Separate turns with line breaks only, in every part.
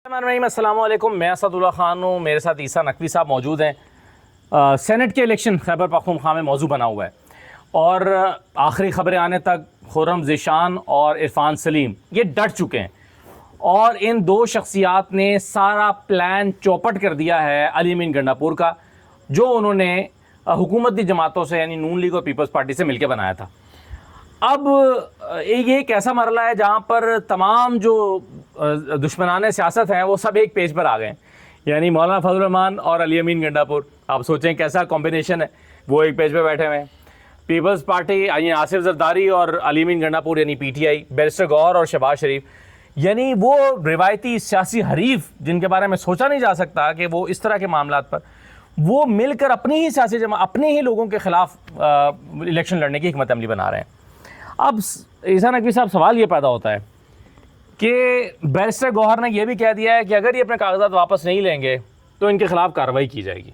السلام علیکم، میں اسد اللہ خان ہوں، میرے ساتھ عیسیٰ نقوی صاحب موجود ہیں۔ سینٹ کے الیکشن خیبر پختونخوا میں موضوع بنا ہوا ہے اور آخری خبریں آنے تک خرم ذیشان اور عرفان سلیم یہ ڈٹ چکے ہیں اور ان دو شخصیات نے سارا پلان چوپٹ کر دیا ہے علی امین گنڈا پور کا، جو انہوں نے حکومتی جماعتوں سے یعنی نون لیگ اور پیپلز پارٹی سے مل کے بنایا تھا۔ اب یہ ایک ایسا مرحلہ ہے جہاں پر تمام جو دشمنان سیاست ہیں وہ سب ایک پیج پر آ گئے ہیں، یعنی مولانا فضل الرحمان اور علی امین گنڈا پور۔ آپ سوچیں کیسا کمبینیشن ہے، وہ ایک پیج پہ بیٹھے ہوئے ہیں۔ پیپلز پارٹی یعنی آصف زرداری اور علی امین گنڈا پور یعنی پی ٹی آئی، بیرسٹر گوہر اور شہباز شریف، یعنی وہ روایتی سیاسی حریف جن کے بارے میں سوچا نہیں جا سکتا کہ وہ اس طرح کے معاملات پر وہ مل کر اپنی ہی سیاسی اپنے ہی لوگوں کے خلاف الیکشن لڑنے کی حکمت عملی بنا رہے ہیں۔ اب عیسیٰ نقوی صاحب سوال یہ پیدا ہوتا ہے کہ بیرسٹر گوہر نے یہ بھی کہہ دیا ہے کہ اگر یہ اپنے کاغذات واپس نہیں لیں گے تو ان کے خلاف کارروائی کی جائے گی۔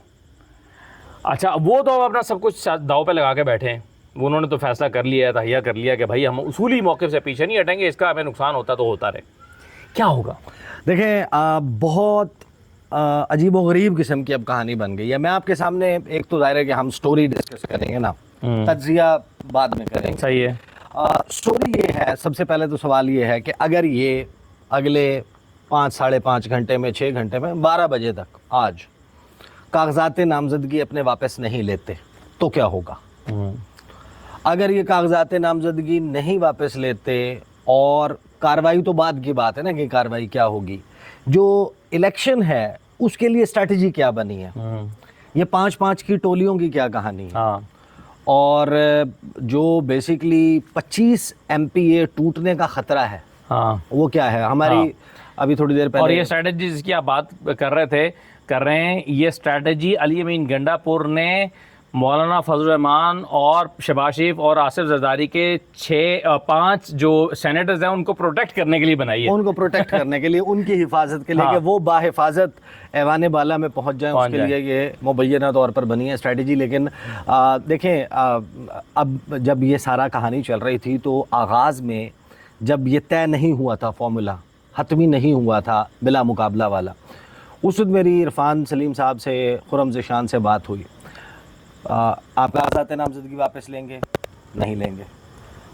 اچھا، وہ تو اپنا سب کچھ داؤ پہ لگا کے بیٹھے ہیں، انہوں نے تو فیصلہ کر لیا ہے، تہیہ کر لیا کہ بھائی ہم اصولی موقف سے پیچھے نہیں ہٹیں گے، اس کا ہمیں نقصان ہوتا تو ہوتا رہے۔ کیا ہوگا؟
دیکھیں، بہت عجیب و غریب قسم کی اب کہانی بن گئی ہے۔ میں آپ کے سامنے ایک تو ظاہر ہے کہ ہم سٹوری ڈسکس کریں گے نا، تجزیہ بعد میں کریں گے۔
صحیح ہے۔
سٹوری یہ ہے، سب سے پہلے تو سوال یہ ہے کہ اگر یہ اگلے 5-5.5 گھنٹے میں 6 گھنٹے میں 12 بجے تک آج کاغذات نامزدگی اپنے واپس نہیں لیتے تو کیا ہوگا؟ اگر یہ کاغذات نامزدگی نہیں واپس لیتے اور کارروائی تو بعد کی بات ہے نا کہ کارروائی کیا ہوگی، جو الیکشن ہے اس کے لیے اسٹریٹجی کیا بنی ہے، یہ 5-5 کی ٹولیوں کی کیا کہانی ہے، اور جو بیسیکلی 25 MPA ٹوٹنے کا خطرہ ہے وہ کیا ہے ہماری ابھی تھوڑی دیر پہلے۔
اور یہ اسٹریٹجی جس کی آپ بات کر رہے ہیں، یہ اسٹریٹجی علی امین گنڈا پور نے مولانا فضل الرحمان اور شہباز شریف اور آصف زرداری کے 5 جو سینیٹرز ہیں ان کو پروٹیکٹ کرنے کے لیے بنائی ہے،
ان کو پروٹیکٹ کرنے کے لیے، ان کی حفاظت کے لیے کہ وہ باحفاظت ایوان بالا میں پہنچ جائیں، اس کے لیے یہ مبینہ طور پر بنی ہے اسٹریٹجی۔ لیکن دیکھیں، اب جب یہ سارا کہانی چل رہی تھی تو آغاز میں جب یہ طے نہیں ہوا تھا، فارمولا حتمی نہیں ہوا تھا بلا مقابلہ والا، اس وقت میری عرفان سلیم صاحب سے، خرم ذیشان سے بات ہوئی، آپ کاغذات نامزدگی واپس لیں گے؟ نہیں لیں گے۔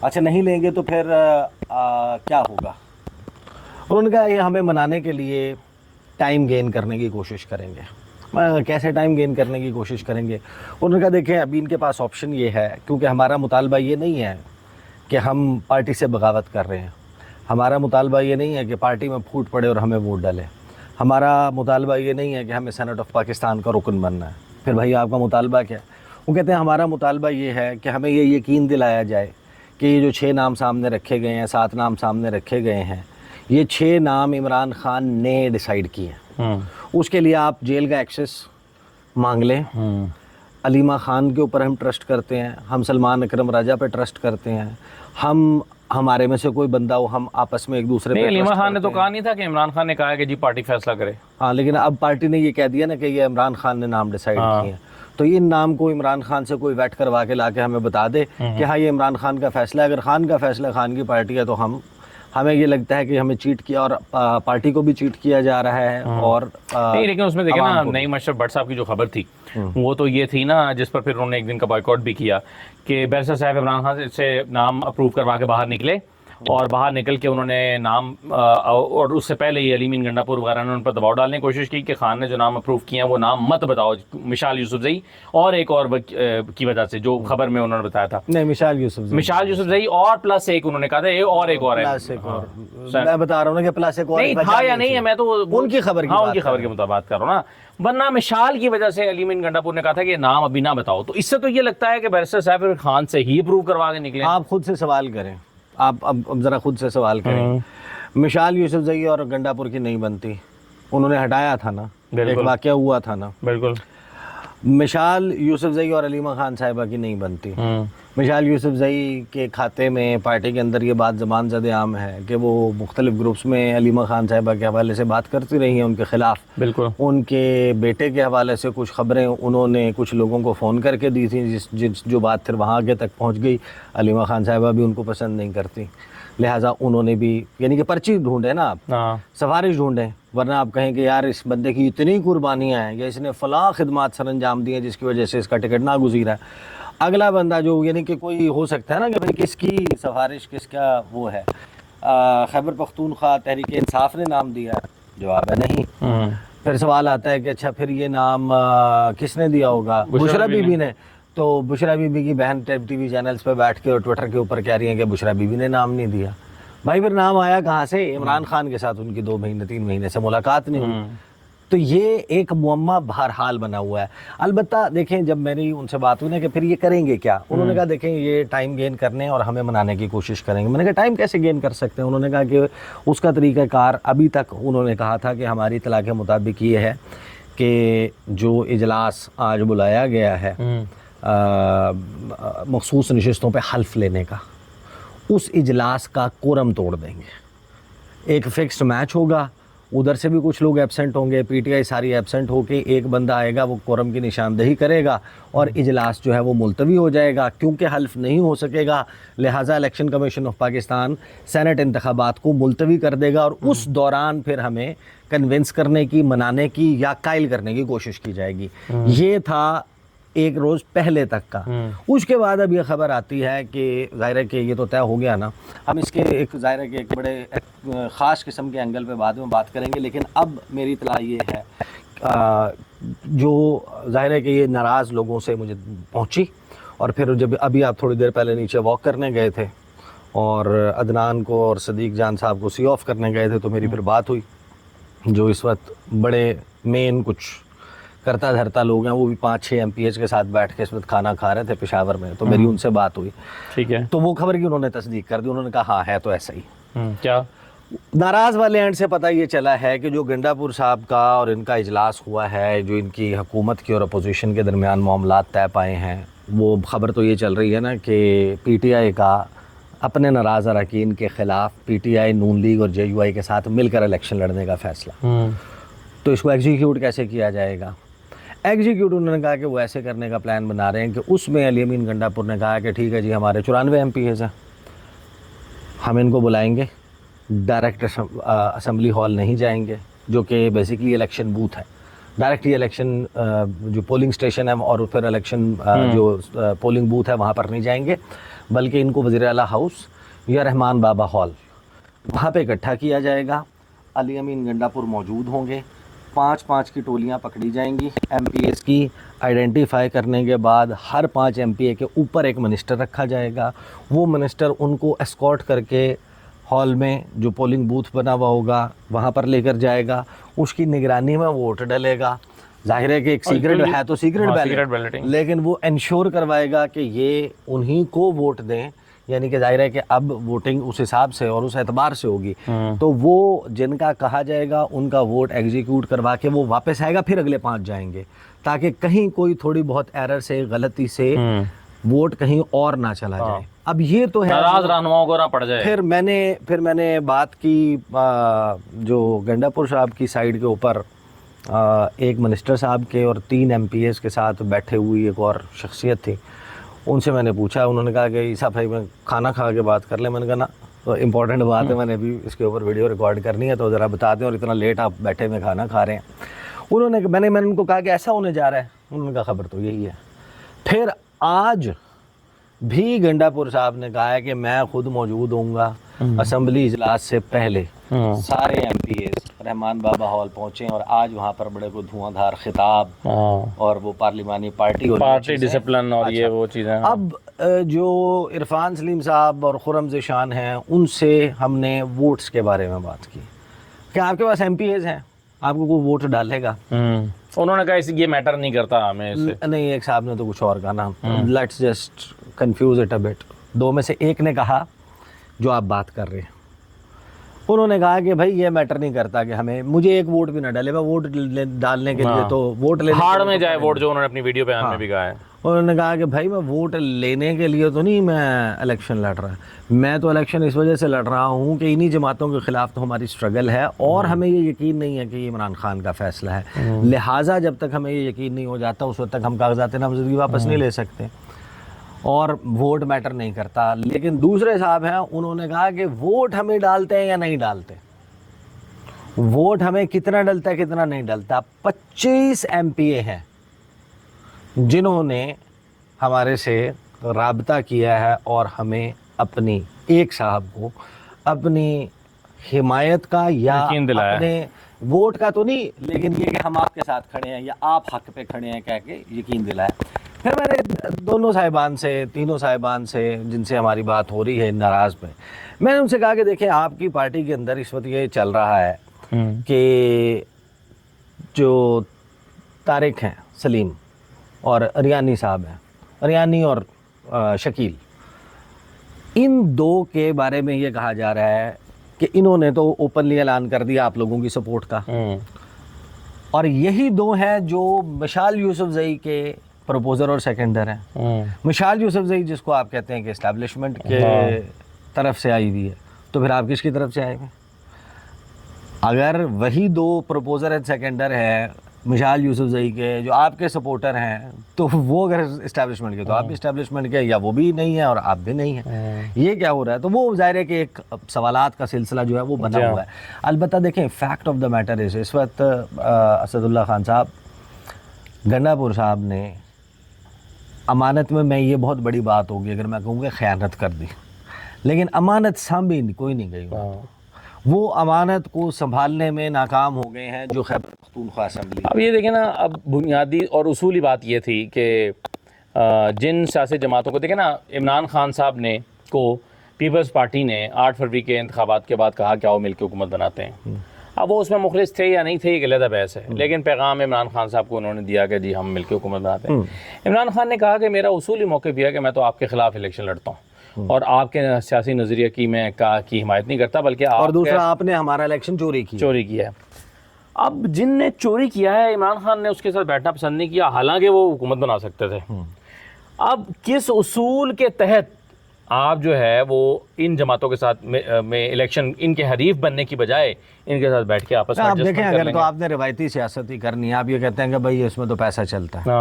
اچھا نہیں لیں گے تو پھر کیا ہوگا؟ انہوں نے کہا یہ ہمیں منانے کے لیے ٹائم گین کرنے کی کوشش کریں گے۔ میں کیسے ٹائم گین کرنے کی کوشش کریں گے؟ انہوں نے کہا دیکھیں ابھی ان کے پاس آپشن یہ ہے، کیونکہ ہمارا مطالبہ یہ نہیں ہے کہ ہم پارٹی سے بغاوت کر رہے ہیں، ہمارا مطالبہ یہ نہیں ہے کہ پارٹی میں پھوٹ پڑے اور ہمیں ووٹ ڈالے، ہمارا مطالبہ یہ نہیں ہے کہ ہمیں سینٹ آف پاکستان کا رکن بننا ہے۔ پھر بھائی آپ کا مطالبہ کیا ہے؟ وہ کہتے ہیں ہمارا مطالبہ یہ ہے کہ ہمیں یہ یقین دلایا جائے کہ یہ جو 6 نام سامنے رکھے گئے ہیں، 7 نام سامنے رکھے گئے ہیں، یہ 6 نام عمران خان نے ڈیسائیڈ کیے ہیں۔ اس کے لیے آپ جیل کا ایکسیس مانگ لیں۔ علیمہ خان کے اوپر ہم ٹرسٹ کرتے ہیں، ہم سلمان اکرم راجہ پہ ٹرسٹ کرتے ہیں، ہمارے میں سے کوئی بندہ ہو ہم آپس میں ایک دوسرے پہ۔
علیمہ خان نے تو کہا نہیں تھا کہ عمران خان نے کہا ہے کہ جی پارٹی فیصلہ کرے؟
ہاں، لیکن اب پارٹی نے یہ کہہ دیا نا کہ یہ عمران خان نے نام ڈیسائیڈ کیے ہیں، تو ان نام کو عمران خان سے کوئی ویٹ کروا کے لا کے ہمیں بتا دے کہ ہاں یہ عمران خان کا فیصلہ ہے۔ اگر خان کا فیصلہ خان کی پارٹی ہے تو ہمیں یہ لگتا ہے کہ ہمیں چیٹ کیا اور پارٹی کو بھی چیٹ کیا جا رہا ہے۔ اور
نہیں، لیکن اس میں دیکھیں نا، نعیم اشرف بٹ صاحب کی جو خبر تھی وہ تو یہ تھی نا، جس پر پھر انہوں نے ایک دن کا بائیکاٹ بھی کیا کہ بیرسٹر صاحب عمران خان سے نام اپروو کروا کے باہر نکلے، اور باہر نکل کے انہوں نے نام، اور اس سے پہلے ہی علی امین گنڈا پور وغیرہ نے ان پر دباؤ ڈالنے کی کوشش کی کہ خان نے جو نام اپروو کیے ہیں وہ نام مت بتاؤ، مشال یوسفزئی اور ایک اور کی وجہ سے جو خبر میں انہوں نے بتایا تھا،
نہیں مشال یوسفزئی
اور پلس ایک انہوں نے کہا تھا اور ایک اور ہے،
میں بتا رہا ہوں نا کہ پلس ایک اور
نہیں تھا یا نہیں ہے، میں تو
ان کی خبر
کے مطابق بات کر رہا ہوں نا، ورنہ مشال کی وجہ سے علی امین گنڈا پور نے کہا تھا کہ نام ابھی نہ بتاؤ، تو اس سے تو یہ لگتا ہے کہ بیرسٹر صاحب خان سے ہی اپروو کروا کے نکلے۔
آپ خود سے سوال کریں، آپ اب ذرا خود سے سوال کریں، مشال یوسفزئی اور گنڈا پور کی نہیں بنتی، انہوں نے ہٹایا تھا نا، ایک واقعہ ہوا تھا نا۔
بالکل۔
مشال یوسفزئی اور علیمہ خان صاحبہ کی نہیں بنتی۔ مشال یوسفزئی کے کھاتے میں پارٹی کے اندر یہ بات زبان زد عام ہے کہ وہ مختلف گروپس میں علیمہ خان صاحبہ کے حوالے سے بات کرتی رہی ہیں ان کے خلاف۔
بالکل۔
ان کے بیٹے کے حوالے سے کچھ خبریں انہوں نے کچھ لوگوں کو فون کر کے دی تھیں، جو بات پھر وہاں آگے تک پہنچ گئی۔ علیمہ خان صاحبہ بھی ان کو پسند نہیں کرتی۔ لہٰذا انہوں نے بھی یعنی کہ پرچی ڈھونڈے نا آپ، سفارش ڈھونڈیں، ورنہ آپ کہیں کہ یار اس بندے کی اتنی قربانیاں ہیں یا اس نے فلاں خدمات سر انجام دی ہیں جس کی وجہ سے اس کا ٹکٹ ناگزیر ہے. اگلا بندہ جو یعنی کہ کوئی ہو سکتا ہے نا کہ بھائی کس کی سفارش کس کا وہ ہے. خیبر پختونخوا تحریک انصاف نے نام دیا، جواب ہے نہیں. پھر سوال آتا ہے کہ اچھا پھر یہ نام کس نے دیا ہوگا؟ بشرا بی بی نے. تو بشرا بی بی کی بہن ٹی وی چینلز پہ بیٹھ کے اور ٹویٹر کے اوپر کہہ رہی ہیں کہ بشرا بی بی نے نام نہیں دیا. بھائی پھر نام آیا کہاں سے؟ عمران خان کے ساتھ ان کی 2 مہینے 3 مہینے سے ملاقات نہیں ہوئی. تو یہ ایک معمہ بہرحال بنا ہوا ہے. البتہ دیکھیں جب میری ان سے بات ہوئی نا کہ پھر یہ کریں گے کیا، انہوں نے کہا دیکھیں یہ ٹائم گین کرنے اور ہمیں منانے کی کوشش کریں گے. میں نے کہا ٹائم کیسے گین کر سکتے ہیں؟ انہوں نے کہا کہ اس کا طریقہ کار ابھی تک انہوں نے کہا تھا کہ ہماری اطلاع کے مطابق یہ ہے کہ جو اجلاس آج بلایا گیا ہے مخصوص نشستوں پہ حلف لینے کا، اس اجلاس کا کورم توڑ دیں گے. ایک فکسڈ میچ ہوگا، ادھر سے بھی کچھ لوگ ایبسنٹ ہوں گے، پی ٹی آئی ساری ایبسنٹ ہو کے ایک بندہ آئے گا، وہ کورم کی نشاندہی کرے گا اور اجلاس جو ہے وہ ملتوی ہو جائے گا. کیونکہ حلف نہیں ہو سکے گا لہٰذا election commission of Pakistan senate انتخابات کو ملتوی کر دے گا اور اس دوران پھر ہمیں کنونس کرنے کی، منانے کی یا قائل کرنے کی کوشش کی جائے گی. یہ تھا ایک روز پہلے تک کا. اس کے بعد اب یہ خبر آتی ہے کہ ظاہر ہے کہ یہ تو طے ہو گیا نا، ہم اس کے ایک ظاہر ہے کہ ایک بڑے خاص قسم کے اینگل پہ بعد میں بات کریں گے. لیکن اب میری اطلاع یہ ہے جو ظاہر ہے کہ یہ ناراض لوگوں سے مجھے پہنچی، اور پھر جب ابھی آپ تھوڑی دیر پہلے نیچے واک کرنے گئے تھے اور عدنان کو اور صدیق جان صاحب کو سی آف کرنے گئے تھے تو میری پھر بات ہوئی. جو اس وقت بڑے مین کچھ کرتا دھرتا لوگ ہیں وہ بھی 5-6 MPH کے ساتھ بیٹھ کے اس وقت کھانا کھا رہے تھے پشاور میں، تو میری ان سے بات ہوئی.
ٹھیک ہے.
تو وہ خبر کی انہوں نے تصدیق کر دی. انہوں نے کہا ہاں ہے تو ایسا ہی.
کیا
ناراض والے اینڈ سے پتہ یہ چلا ہے کہ جو گنڈا پور صاحب کا اور ان کا اجلاس ہوا ہے، جو ان کی حکومت کی اور اپوزیشن کے درمیان معاملات طے پائے ہیں، وہ خبر تو یہ چل رہی ہے نا کہ پی ٹی آئی کا اپنے ناراض اراکین کے خلاف پی ٹی آئی، نون لیگ اور جے یو آئی کے ساتھ مل کر الیکشن لڑنے کا فیصلہ. تو اس کو ایگزیکیوٹ کیسے کیا جائے گا؟ ایگزیکیوٹ انہوں نے کہا کہ وہ ایسے کرنے کا پلان بنا رہے ہیں کہ اس میں علی امین گنڈا پور نے کہا کہ ٹھیک ہے جی ہمارے 94 MPs ہیں، ہم ان کو بلائیں گے، ڈائریکٹ اسمبلی ہال نہیں جائیں گے جو کہ بیسیکلی الیکشن بوتھ ہے. ڈائریکٹلی الیکشن جو پولنگ اسٹیشن ہے اور پھر الیکشن جو پولنگ بوتھ ہے وہاں پر نہیں جائیں گے، بلکہ ان کو وزیر اعلیٰ ہاؤس یا رحمان بابا ہال وہاں پہ اکٹھا کیا جائے گا. علی امین گنڈا پور موجود ہوں گے، 5-5 کی ٹولیاں پکڑی جائیں گی. MPs کی آئیڈینٹیفائی کرنے کے بعد ہر 5 MPA کے اوپر ایک منسٹر رکھا جائے گا. وہ منسٹر ان کو اسکارٹ کر کے ہال میں جو پولنگ بوتھ بنا ہوا ہوگا وہاں پر لے کر جائے گا. اس کی نگرانی میں ووٹ ڈلے گا. ظاہر ہے کہ ایک سیکرٹ ہے تو سیکرٹ بیلٹ، لیکن وہ انشور کروائے گا کہ یہ انہی کو ووٹ دیں. یعنی کہ ظاہر ہے کہ اب ووٹنگ اس حساب سے اور اس اعتبار سے ہوگی. تو وہ جن کا کہا جائے گا ان کا ووٹ ایگزیکیوٹ کروا کے وہ واپس آئے گا، پھر اگلے 5 جائیں گے تاکہ کہیں کوئی تھوڑی بہت ایرر سے، غلطی سے ووٹ کہیں اور نہ چلا جائے. اب یہ تو ہے
ناراض رہنماؤں کو نہ پڑ جائے.
پھر میں نے بات کی جو گنڈا پور صاحب کی سائیڈ کے اوپر ایک منسٹر صاحب کے اور 3 MPs کے ساتھ بیٹھے ہوئی ایک اور شخصیت تھی. ان سے میں نے پوچھا، انہوں نے کہا کہ عیسیٰ بھائی میں کھانا کھا کے بات کر لیں. میں نے کہا نا تو امپورٹنٹ بات ہے، میں نے ابھی اس کے اوپر ویڈیو ریکارڈ کرنی ہے تو ذرا بتا دیں، اور اتنا لیٹ آپ بیٹھے میں کھانا کھا رہے ہیں. انہوں نے میں نے ان کو کہا کہ ایسا ہونے جا رہا ہے. انہوں نے کہا خبر تو یہی ہے. پھر آج بھی گنڈا پور صاحب نے کہا ہے کہ میں خود موجود ہوں گا اسمبلی اجلاس سے پہلے. سارے MPs رحمان بابا ہال پہنچے اور آج وہاں پر بڑے کو دھواں دھار خطاب اور وہ پارلیمانی پارٹی
ڈسپلن اور یہ وہ چیزیں.
اب جو عرفان سلیم صاحب اور خرم ذیشان ہیں ان سے ہم نے ووٹس کے بارے میں بات کی کہ آپ کے پاس MPs ہیں، آپ کو کوئی ووٹ ڈالے گا؟
انہوں نے کہا یہ میٹر نہیں کرتا ہمیں سے.
نہیں، ایک صاحب نے تو کچھ اور کہا نا، let's just confuse it a bit. 2 میں سے ایک نے کہا جو آپ بات کر رہے ہیں. انہوں نے کہا کہ بھائی یہ میٹر نہیں کرتا کہ ہمیں مجھے ایک ووٹ بھی نہ ڈالے، میں ووٹ ڈالنے کے لیے تو ووٹ لینے
ہاڑ میں جائے ووٹ، جو انہوں نے اپنی ویڈیو بیان میں بھی کہا ہے.
انہوں نے کہا کہ بھائی میں ووٹ لینے کے لیے تو نہیں میں الیکشن لڑ رہا، میں تو الیکشن اس وجہ سے لڑ رہا ہوں کہ انہی جماعتوں کے خلاف تو ہماری اسٹرگل ہے اور ہمیں یہ یقین نہیں ہے کہ یہ عمران خان کا فیصلہ ہے. لہٰذا جب تک ہمیں یہ یقین نہیں ہو جاتا اس وقت تک ہم کاغذات نامزدگی واپس نہیں لے سکتے. اور ووٹ میٹر نہیں کرتا. لیکن دوسرے صاحب ہیں, انہوں نے کہا کہ ووٹ ہمیں ڈالتے ہیں یا نہیں ڈالتے, ووٹ ہمیں کتنا ڈلتا ہے کتنا نہیں ڈلتا. 25 MPA ہیں جنہوں نے ہمارے سے رابطہ کیا ہے اور ہمیں اپنی ایک صاحب کو اپنی حمایت کا یا اپنے ووٹ کا تو نہیں, لیکن یہ کہ ہم آپ کے ساتھ کھڑے ہیں یا آپ حق پہ کھڑے ہیں کہہ کے یقین دلایا. پھر میں نے دونوں صاحبان سے, تینوں صاحبان سے جن سے ہماری بات ہو رہی ہے ناراض میں نے ان سے کہا کہ دیکھیں آپ کی پارٹی کے اندر اس وقت یہ چل رہا ہے کہ جو طارق ہیں سلیم اور اریانی صاحب ہیں, اریانی اور شکیل, ان دو کے بارے میں یہ کہا جا رہا ہے کہ انہوں نے تو اوپنلی اعلان کر دیا آپ لوگوں کی سپورٹ کا, اور یہی دو ہیں جو مشال یوسف زئی کے پروپوزر اور سیکنڈر ہیں. مشال یوسف زئی جس کو آپ کہتے ہیں کہ اسٹیبلشمنٹ کے طرف سے آئی ہوئی ہے, تو پھر آپ کس کی طرف سے آئے ہوئے؟ اگر وہی دو پروپوزر اینڈ سیکنڈر ہیں مشال یوسف زئی کے جو آپ کے سپورٹر ہیں, تو وہ اگر اسٹیبلشمنٹ کے تو آپ بھی اسٹیبلشمنٹ کے, یا وہ بھی نہیں ہیں اور آپ بھی نہیں ہیں. یہ کیا ہو رہا ہے؟ تو وہ ظاہر ہے کہ ایک سوالات کا سلسلہ جو ہے وہ بنا ہوا ہے. البتہ دیکھیں فیکٹ آف دا میٹر ہے اس وقت اسد اللہ خان صاحب, گنڈا پور صاحب نے امانت میں یہ بہت بڑی بات ہوگی اگر میں کہوں گا خیانت کر دی, لیکن امانت سانبھی کوئی نہیں گئی. وہ امانت کو سنبھالنے میں ناکام ہو گئے ہیں جو خیبر پختونخوا اسمبلی.
اب یہ دیکھیں نا, اب بنیادی اور اصولی بات یہ تھی کہ جن سیاسی جماعتوں کو دیکھیں نا, عمران خان صاحب نے کو پیپلز پارٹی نے 8 فروری کے انتخابات کے بعد کہا کہ آؤ مل کے حکومت بناتے ہیں. اب وہ اس میں مخلص تھے یا نہیں تھے یہ علیحدہ بحث ہے, لیکن پیغام عمران خان صاحب کو انہوں نے دیا کہ جی ہم مل کے حکومت بناتے ہیں. عمران خان نے کہا کہ میرا اصولی موقف یہ ہے کہ میں تو آپ کے خلاف الیکشن لڑتا ہوں اور آپ کے سیاسی نظریے کی میں کی حمایت نہیں کرتا, بلکہ
اور دوسرا آپ نے ہمارا الیکشن چوری کیا ہے.
اب جن نے چوری کیا ہے عمران خان نے اس کے ساتھ بیٹھنا پسند نہیں کیا, حالانکہ وہ حکومت بنا سکتے تھے. اب کس اصول کے تحت آپ جو ہے وہ ان جماعتوں کے ساتھ میں الیکشن ان کے حریف بننے کی بجائے ان کے ساتھ بیٹھ کے آپس میں
آپ دیکھیں, اگر تو آپ نے روایتی سیاست ہی کرنی ہے, آپ یہ کہتے ہیں کہ بھائی اس میں تو پیسہ چلتا ہے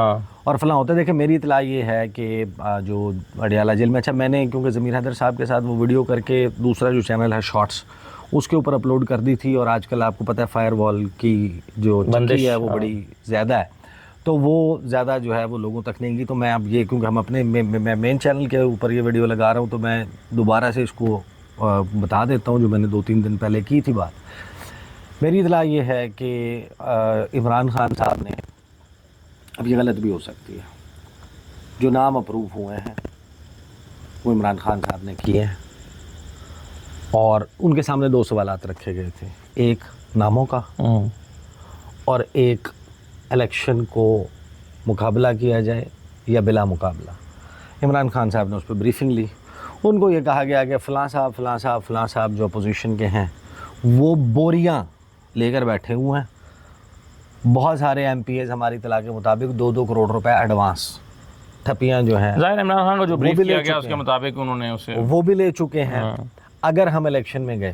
اور فلاں ہوتا ہے. دیکھیں میری اطلاع یہ ہے کہ جو اڈیالہ جیل میں, اچھا میں نے کیونکہ ضمیر حیدر صاحب کے ساتھ وہ ویڈیو کر کے دوسرا جو چینل ہے شارٹس اس کے اوپر اپلوڈ کر دی تھی, اور آج کل آپ کو پتہ ہے فائر وال کی جو بندش ہے وہ بڑی زیادہ ہے, تو وہ زیادہ جو ہے وہ لوگوں تک نہیں گی. تو میں اب یہ کیونکہ ہم اپنے مین چینل کے اوپر یہ ویڈیو لگا رہا ہوں, تو میں دوبارہ سے اس کو بتا دیتا ہوں جو میں نے 2-3 دن پہلے کی تھی بات. میری اطلاع یہ ہے کہ عمران خان صاحب نے, اب یہ غلط بھی ہو سکتی ہے, جو نام اپروو ہوئے ہیں وہ عمران خان صاحب نے کیے ہیں, اور ان کے سامنے 2 سوالات رکھے گئے تھے, ایک ناموں کا اور ایک الیکشن کو مقابلہ کیا جائے یا بلا مقابلہ. عمران خان صاحب نے اس پہ بریفنگ لی, ان کو یہ کہا گیا کہ فلاں صاحب جو اپوزیشن کے ہیں وہ بوریاں لے کر بیٹھے ہوئے ہیں, بہت سارے MPAs ہماری اطلاع کے مطابق 2-2 کروڑ روپے ایڈوانس ٹھپیاں جو ہیں
ظاہر عمران خان کو جو بریف کیا گیا اس کے مطابق انہوں نے اسے
وہ بھی لے چکے ہیں. اگر ہم الیکشن میں گئے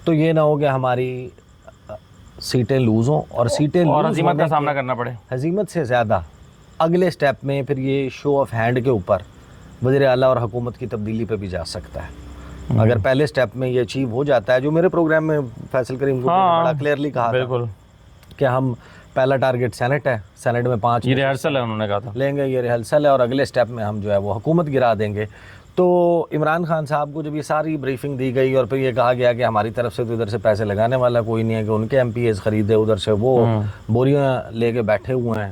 تو یہ نہ ہو کہ ہماری سیٹیں لوز ہوں, اور سیٹیں
اور ہزیمت کا سامنا کرنا پڑے.
ہزیمت سے زیادہ اگلے سٹیپ میں پھر یہ شو آف ہینڈ کے اوپر وزیر اعلیٰ اور حکومت کی تبدیلی پہ بھی جا سکتا ہے. اگر پہلے سٹیپ میں یہ اچیو ہو جاتا ہے, جو میرے پروگرام میں فیصل کریم کو بڑا کلیئرلی کہا
بالکل
کہ ہم پہلا ٹارگٹ سینٹ ہے, سینٹ میں 5
یہ ریہرسل ہے انہوں نے کہا تھا
لیں گے, یہ ریہرسل ہے, اور اگلے سٹیپ میں ہم جو ہے وہ حکومت گرا دیں گے. تو عمران خان صاحب کو جب یہ ساری بریفنگ دی گئی اور پھر یہ کہا گیا کہ ہماری طرف سے تو ادھر سے پیسے لگانے والا کوئی نہیں ہے, کہ ان کے MPAs خریدے, ادھر سے وہ بوریاں لے کے بیٹھے ہوئے ہیں.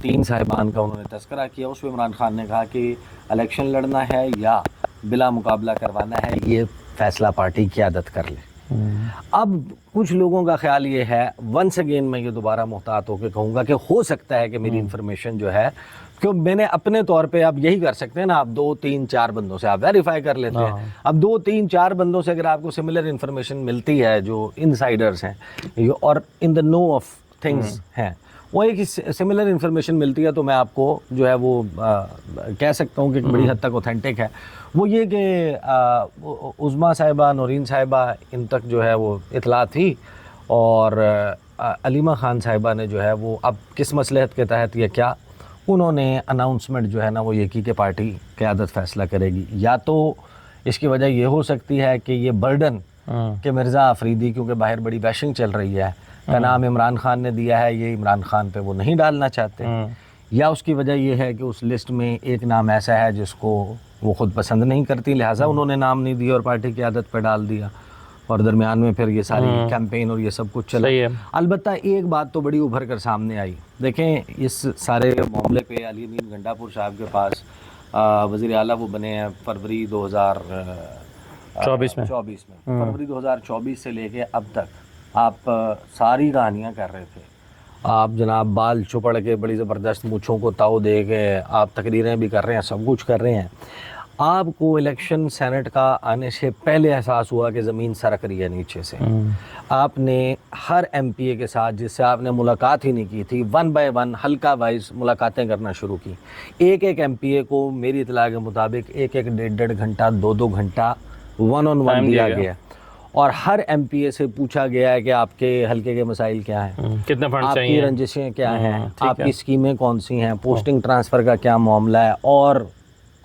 3 صاحبان کا انہوں نے تذکرہ کیا, اس میں عمران خان نے کہا کہ الیکشن لڑنا ہے یا بلا مقابلہ کروانا ہے یہ فیصلہ پارٹی قیادت کر لے. اب کچھ لوگوں کا خیال یہ ہے, ونس اگین میں یہ دوبارہ محتاط ہو کے کہوں گا کہ ہو سکتا ہے کہ میری انفارمیشن جو ہے, کیوں میں نے اپنے طور پہ آپ یہی کر سکتے ہیں نا, آپ 2-3-4 بندوں سے آپ ویریفائی کر لیتے ہیں. اب 2-3-4 بندوں سے اگر آپ کو سملر انفارمیشن ملتی ہے جو انسائڈرز ہیں اور ان دا نو آف تھنگس ہیں, وہ ایک سملر انفارمیشن ملتی ہے, تو میں آپ کو جو ہے وہ کہہ سکتا ہوں کہ بڑی حد تک اوتھینٹک ہے. وہ یہ کہ عظمیٰ صاحبہ, نورین صاحبہ, ان تک جو ہے وہ اطلاع تھی, اور علیمہ خان صاحبہ نے جو ہے وہ اب کس مصلحت کے تحت یہ کیا انہوں نے اناؤنسمنٹ جو ہے نا وہ یہ کی کہ پارٹی قیادت فیصلہ کرے گی. یا تو اس کی وجہ یہ ہو سکتی ہے کہ یہ برڈن کہ مرزا آفریدی کیونکہ باہر بڑی بیشنگ چل رہی ہے کا نام عمران خان نے دیا ہے, یہ عمران خان پہ وہ نہیں ڈالنا چاہتے, یا اس کی وجہ یہ ہے کہ اس لسٹ میں ایک نام ایسا ہے جس کو وہ خود پسند نہیں کرتی, لہٰذا انہوں نے نام نہیں دیا اور پارٹی کی عادت پہ ڈال دیا, اور درمیان میں پھر یہ ساری کیمپین اور یہ سب کچھ چلا. البتہ ایک بات تو بڑی ابھر کر سامنے آئی, دیکھیں اس سارے معاملے پہ علی امین گنڈا پور صاحب کے پاس وزیر اعلیٰ وہ بنے ہیں فروری 2024 میں, فروری 2024 سے لے کے اب تک آپ ساری کہانیاں کر رہے تھے, آپ جناب بال چپڑ کے بڑی زبردست مونچھوں کو تاؤ دے کے آپ تقریریں بھی کر رہے ہیں, سب کچھ کر رہے ہیں. آپ کو الیکشن سینٹ کا آنے سے پہلے احساس ہوا کہ زمین سرک رہی ہے نیچے سے. آپ نے ہر ایم پی اے کے ساتھ جس سے آپ نے ملاقات ہی نہیں کی تھی 1 بائی 1 حلقہ وائز ملاقاتیں کرنا شروع کی. ایک ایک ایم پی اے کو میری اطلاع کے مطابق 1-1 گھنٹہ 2 گھنٹہ 1-on-1 دیا گیا, اور ہر ایم پی اے سے پوچھا گیا ہے کہ آپ کے حلقے کے مسائل کیا ہیں,
کتنے فنڈ
آپ
چاہیے,
کی رنجشیں کیا ہیں, آپ کی اسکیمیں کون سی ہیں, پوسٹنگ ٹرانسفر کا کیا معاملہ ہے, اور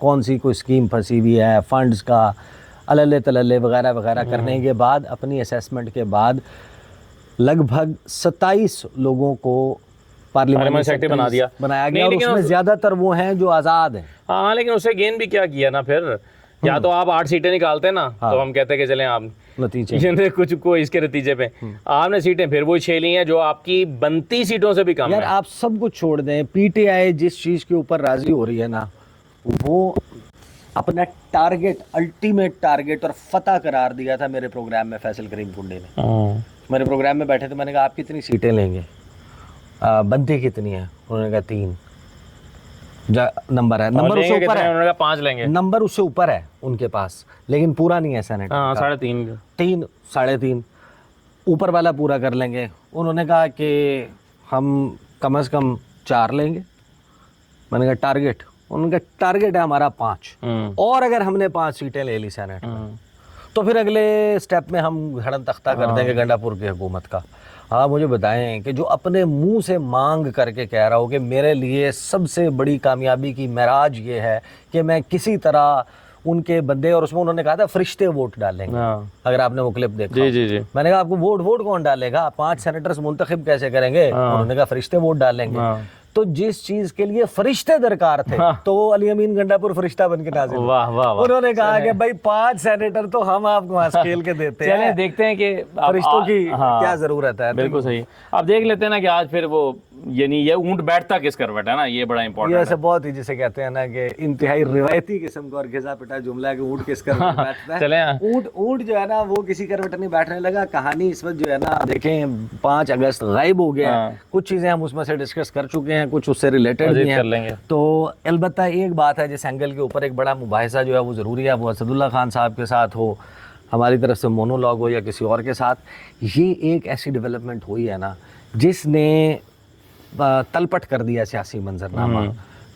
کون سی کوئی اسکیم پھنسی ہوئی ہے, فنڈز کا اللے تللے وغیرہ وغیرہ کرنے کے بعد اپنی اسیسمنٹ کے بعد لگ بھگ 27 لوگوں کو پارلیمنٹ سیکرٹری بنایا گیا, اور اس میں زیادہ تر وہ ہیں جو آزاد ہیں.
ہاں لیکن اسے گین بھی کیا کیا نا پھر, یا تو آپ 8 سیٹیں نکالتے نا تو ہم کہتے کہ چلیں آپ
نتیجے
کچھ کو اس کے نتیجے پہ آپ نے سیٹیں پھر وہی 6 لی ہیں جو آپ کی بنتی سیٹوں سے بھی کم ہے.
یار آپ سب کچھ چھوڑ دیں, پی ٹی آئی جس چیز کے اوپر راضی ہو رہی ہے نا وہ اپنا ٹارگٹ الٹیمیٹ ٹارگٹ اور فتح قرار دیا تھا میرے پروگرام میں. فیصل کریم کنڈے نے میرے پروگرام میں بیٹھے تھے, میں نے کہا آپ کتنی سیٹیں لیں گے, بنتی کتنی ہیں, انہوں نے کہا 3 نمبر ہے, نمبر اس سے اوپر ہے,
انہوں نے کہا 5 لیں گے,
نمبر اس سے اوپر ہے ان کے پاس, لیکن پورا نہیں ہے سینٹ.
3.5
3.5 اوپر والا پورا کر لیں گے. انہوں نے کہا کہ ہم کم از کم 4 لیں گے. میں نے کہا ٹارگٹ, انہوں نے کہا ٹارگٹ ہے ہمارا 5, اور اگر ہم نے 5 سیٹیں لے لی سینٹ میں تو پھر اگلے سٹیپ میں ہم گھڑن تختہ کر دیں گے گنڈا پور کی حکومت کا. آپ مجھے بتائیں کہ جو اپنے منہ سے مانگ کر کے کہہ رہا ہو کہ میرے لیے سب سے بڑی کامیابی کی معراج یہ ہے کہ میں کسی طرح ان کے بندے, اور اس میں انہوں نے کہا تھا فرشتے ووٹ ڈالیں گے, اگر آپ نے وہ کلپ دیکھا. میں نے کہا آپ کو ووٹ کون ڈالے گا, 5 سینیٹرز منتخب کیسے کریں گے, انہوں نے کہا فرشتے ووٹ ڈالیں گے. تو جس چیز کے لیے فرشتے درکار تھے تو علی امین گنڈا پور فرشتہ بن کے نازل ہوئے. انہوں نے کہا کہ بھائی 5 سینیٹر تو ہم آپ کو اسکیل کے دیتے ہیں,
چلیں دیکھتے ہیں کہ
فرشتوں کی کیا ضرورت ہے.
بالکل صحیح. آپ دیکھ لیتے ہیں نا کہ آج پھر وہ یعنی یہ اونٹ بیٹھتا کس کروٹ ہے نا, یہ بڑا امپورٹنٹ ہے.
یہ ایسے بہت ہی جسے کہتے ہیں نا کہ انتہائی روایتی قسم کا اور گھسا پٹا جملہ ہے کہ اونٹ کس کروٹ بیٹھتا ہے.
چلیں
اونٹ جو ہے نا وہ کسی کروٹ نہیں بیٹھنے لگا. کہانی اس وقت جو ہے نا دیکھیں 5 اگست غائب ہو گیا, کچھ چیزیں ہم اس میں سے ڈسکس کر چکے ہیں, کچھ اس سے ریلیٹڈ بھی ہیں. تو البتہ ایک بات ہے جس اینگل کے اوپر ایک بڑا مباحثہ جو ہے وہ ضروری ہے, وہ اسد اللہ خان صاحب کے ساتھ ہو, ہماری طرف سے مونولاگ ہو یا کسی اور کے ساتھ. یہ ایک ایسی ڈیولپمنٹ ہوئی ہے نا جس نے تلپٹ کر دیا سیاسی منظرنامہ.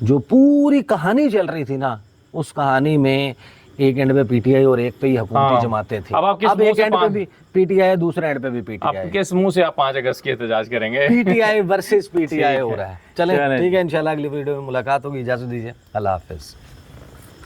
جو پوری کہانی چل رہی تھی نا اس کہانی میں ایک اینڈ پہ پی ٹی آئی اور ایک پہ ہی حکومتی جماعتیں تھیں. اب ایک اینڈ پہ بھی پی ٹی آئی, دوسرے اینڈ پہ بھی پی ٹی آئی.
آپ کس منہ سے آپ 5 اگست کی احتجاج کریں گے؟
P T I versus P T I ہو رہا ہے. چلیں ٹھیک ہے, انشاءاللہ اگلی ویڈیو میں ملاقات ہوگی. اجازت دیجیے, اللہ حافظ.